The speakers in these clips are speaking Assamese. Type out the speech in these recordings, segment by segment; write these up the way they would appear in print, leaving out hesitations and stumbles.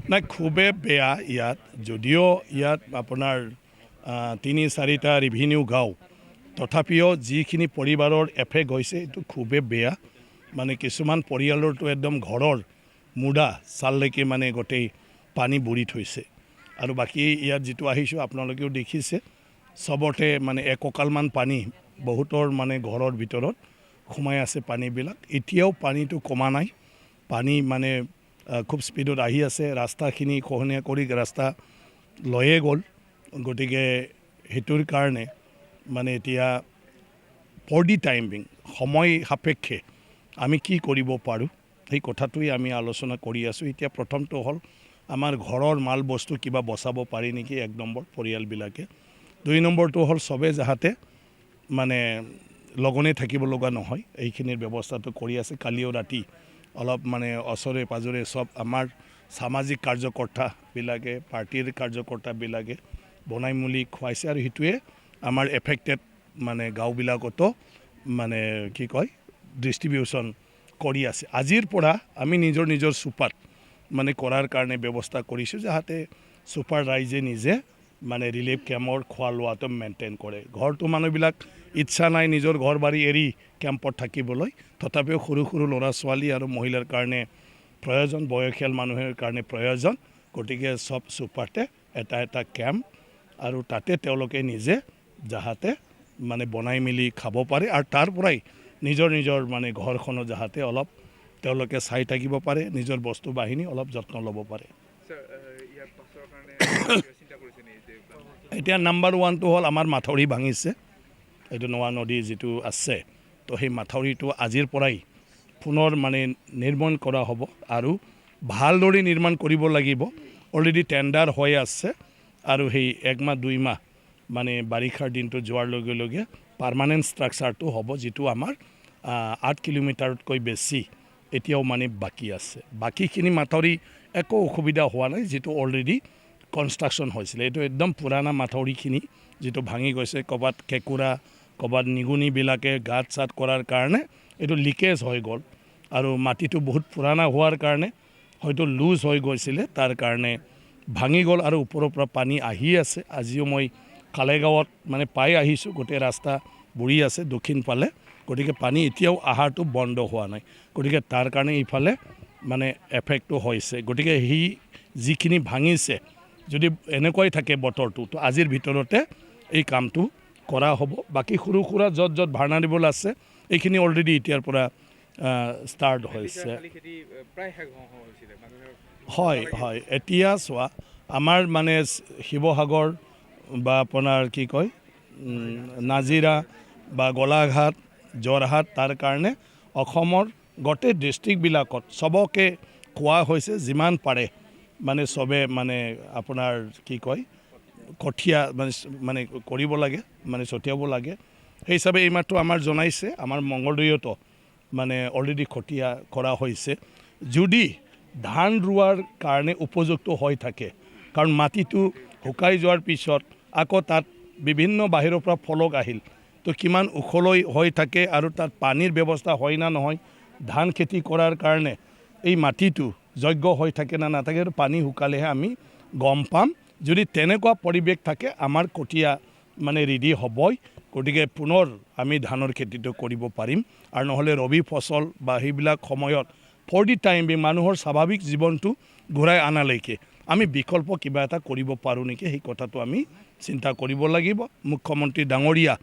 নাই খুবেই বেয়া ইয়াত যদিও ইয়াত আপোনাৰ ৩-৪টা ৰেভিনিউ গাঁও তথাপিও যিখিনি পৰিবাৰৰ এফেক্ট হৈছে এইটো খুবেই বেয়া মানে কিছুমান পৰিয়ালৰতো একদম ঘৰৰ মুডা চাললৈকে মানে গোটেই পানী বুৰি থৈছে আৰু বাকী ইয়াত যিটো আহিছোঁ আপোনালোকেও দেখিছে চবতে মানে এককালমান পানী বহুতৰ মানে ঘৰৰ ভিতৰত সোমাই আছে পানীবিলাক এতিয়াও পানীটো কমা নাই পানী মানে খুব স্পীডত আহি আছে ৰাস্তাখিনি খহনীয়া কৰি ৰাস্তা লৈয়ে গ'ল গতিকে সেইটোৰ কাৰণে মানে এতিয়া ফৰ দি টাইম বিং সময় সাপেক্ষে আমি কি কৰিব পাৰোঁ সেই কথাটোৱে আমি আলোচনা কৰি আছোঁ এতিয়া প্ৰথমটো হ'ল আমাৰ ঘৰৰ মাল বস্তু কিবা বচাব পাৰি নেকি 1 নম্বৰ পৰিয়ালবিলাকে 2 নম্বৰটো হ'ল চবে যাহাতে মানে লগনে থাকিব লগা নহয় এইখিনিৰ ব্যৱস্থাটো কৰি আছে কালিও ৰাতি অলপ মানে ওচৰে পাজৰে সব আমাৰ সামাজিক কাৰ্যকৰ্তাবিলাকে পাৰ্টিৰ কাৰ্যকৰ্তাবিলাকে বনাই মেলি খুৱাইছে আৰু সেইটোৱে আমাৰ এফেক্টেড মানে গাঁওবিলাকতো মানে কি কয় ডিষ্ট্ৰিবিউশ্যন কৰি আছে আজিৰ পৰা আমি নিজৰ চুপাত মানে কৰাৰ কাৰণে ব্যৱস্থা কৰিছোঁ যাতে চুপাৰ ৰাইজে নিজে মানে ৰিলিফ কেম্পৰ খোৱা লোৱাটো মেইনটেইন কৰে ঘৰটো মানুহবিলাক ইচ্ছা নাই নিজৰ ঘৰ বাৰী এৰি কেম্পত থাকিবলৈ তথাপিও সৰু ল'ৰা ছোৱালী আৰু মহিলাৰ কাৰণে প্ৰয়োজন বয়সীয়াল মানুহৰ কাৰণে প্ৰয়োজন গতিকে সব চুপাৰতে এটা কেম্প আৰু তাতে তেওঁলোকে নিজে যাহাতে মানে বনাই মেলি খাব পাৰে আৰু তাৰ পৰাই নিজৰ মানে ঘৰখনো যাহাতে অলপ তেওঁলোকে চাই থাকিব পাৰে নিজৰ বস্তু বাহিনী অলপ যত্ন ল'ব পাৰে এতিয়া নাম্বাৰ 1টো হ'ল আমাৰ মাথাউৰি ভাঙিছে এইটো নোৱা নদী যিটো আছে তো সেই মাথাউৰিটো আজিৰ পৰাই পুনৰ মানে নিৰ্মাণ কৰা হ'ব আৰু ভালদৰে নিৰ্মাণ কৰিব লাগিব অলৰেডি টেণ্ডাৰ হৈ আছে আৰু সেই 1 মাহ 2 মাহ মানে বাৰিষাৰ দিনটো যোৱাৰ লগে লগে পাৰ্মানেণ্ট ষ্ট্ৰাকচাৰটো হ'ব যিটো আমাৰ 8 কিলোমিটাৰতকৈ বেছি এতিয়াও মানে বাকী আছে বাকীখিনি মাথাউৰি একো অসুবিধা হোৱা নাই যিটো অলৰেডি কনষ্ট্ৰাকশ্যন হৈছিলে এইটো একদম পুৰাণা মাথাউৰিখিনি যিটো ভাঙি গৈছে ক'ৰবাত কেঁকুৰা ক'ৰবাত নিগুনিবিলাকে গাঁত চাত কৰাৰ কাৰণে এইটো লিকেজ হৈ গ'ল আৰু মাটিটো বহুত পুৰাণা হোৱাৰ কাৰণে হয়তো লুজ হৈ গৈছিলে তাৰ কাৰণে ভাঙি গ'ল আৰু ওপৰৰ পৰা পানী আহি আছে আজিও মই কালেগাঁৱত মানে পাই আহিছোঁ গোটেই ৰাস্তা বুৰি আছে দক্ষিণ ফালে গতিকে পানী এতিয়াও আহাৰটো বন্ধ হোৱা নাই গতিকে তাৰ কাৰণে এইফালে মানে এফেক্টটো হৈছে গতিকে সি যিখিনি ভাঙিছে যদি এনেকুৱাই থাকে বতৰটো তো আজিৰ ভিতৰতে এই কামটো কৰা হ'ব বাকী সৰু সুৰা য'ত ভাড়া দিবলৈ আছে এইখিনি অলৰেডি এতিয়াৰ পৰা ষ্টাৰ্ট হৈছে হয় এতিয়া চোৱা আমাৰ মানে শিৱসাগৰ বা আপোনাৰ কি কয় নাজিৰা বা গোলাঘাট যোৰহাট তাৰ কাৰণে অসমৰ গোটেই ডিষ্ট্ৰিক্টবিলাকত চবকে কোৱা হৈছে যিমান পাৰে মানে চবে মানে আপোনাৰ কি কয় কঠীয়া মানে কৰিব লাগে মানে ছটিয়াব লাগে সেই হিচাপে এইমাত্ৰ আমাৰ জনাইছে আমাৰ মংগলদৈতো মানে অলৰেডি কঠীয়া কৰা হৈছে যদি ধান ৰোৱাৰ কাৰণে উপযুক্ত হৈ থাকে কাৰণ মাটিটো শুকাই যোৱাৰ পিছত আকৌ তাত বিভিন্ন বাহিৰৰ পৰা ফলক আহিল তো কিমান ওখলৈ হৈ থাকে আৰু তাত পানীৰ ব্যৱস্থা হয় না নহয় ধান খেতি কৰাৰ কাৰণে এই মাটিটো যোগ্য হৈ থাকে না নাথাকে আৰু পানী শুকালেহে আমি গম পাম যদি তেনেকুৱা পৰিৱেশ থাকে আমাৰ কঠীয়া মানে ৰেডি হ'বই গতিকে পুনৰ আমি ধানৰ খেতিটো কৰিব পাৰিম আৰু নহ'লে ৰবি ফচল বা সেইবিলাক সময়ত ফৰ দি টাইম বি মানুহৰ স্বাভাৱিক জীৱনটো ঘূৰাই আনালৈকে আমি বিকল্প কিবা এটা কৰিব পাৰোঁ নেকি সেই কথাটো আমি চিন্তা কৰিব লাগিব মুখ্যমন্ত্ৰী ডাঙৰীয়া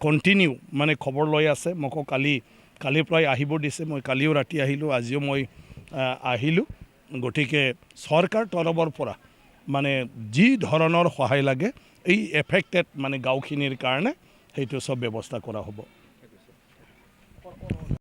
কণ্টিনিউ মানে খবৰ লৈ আছে মোকো কালিৰ পৰাই আহিব দিছে মই কালিও ৰাতি আহিলোঁ আজিও মই আহিলোঁ গতিকে চৰকাৰ তৰফৰ পৰা মানে যি ধৰণৰ সহায় লাগে এই এফেক্টেড মানে গাঁওখিনিৰ কাৰণে সেইটো সব ব্যৱস্থা কৰা হ'ব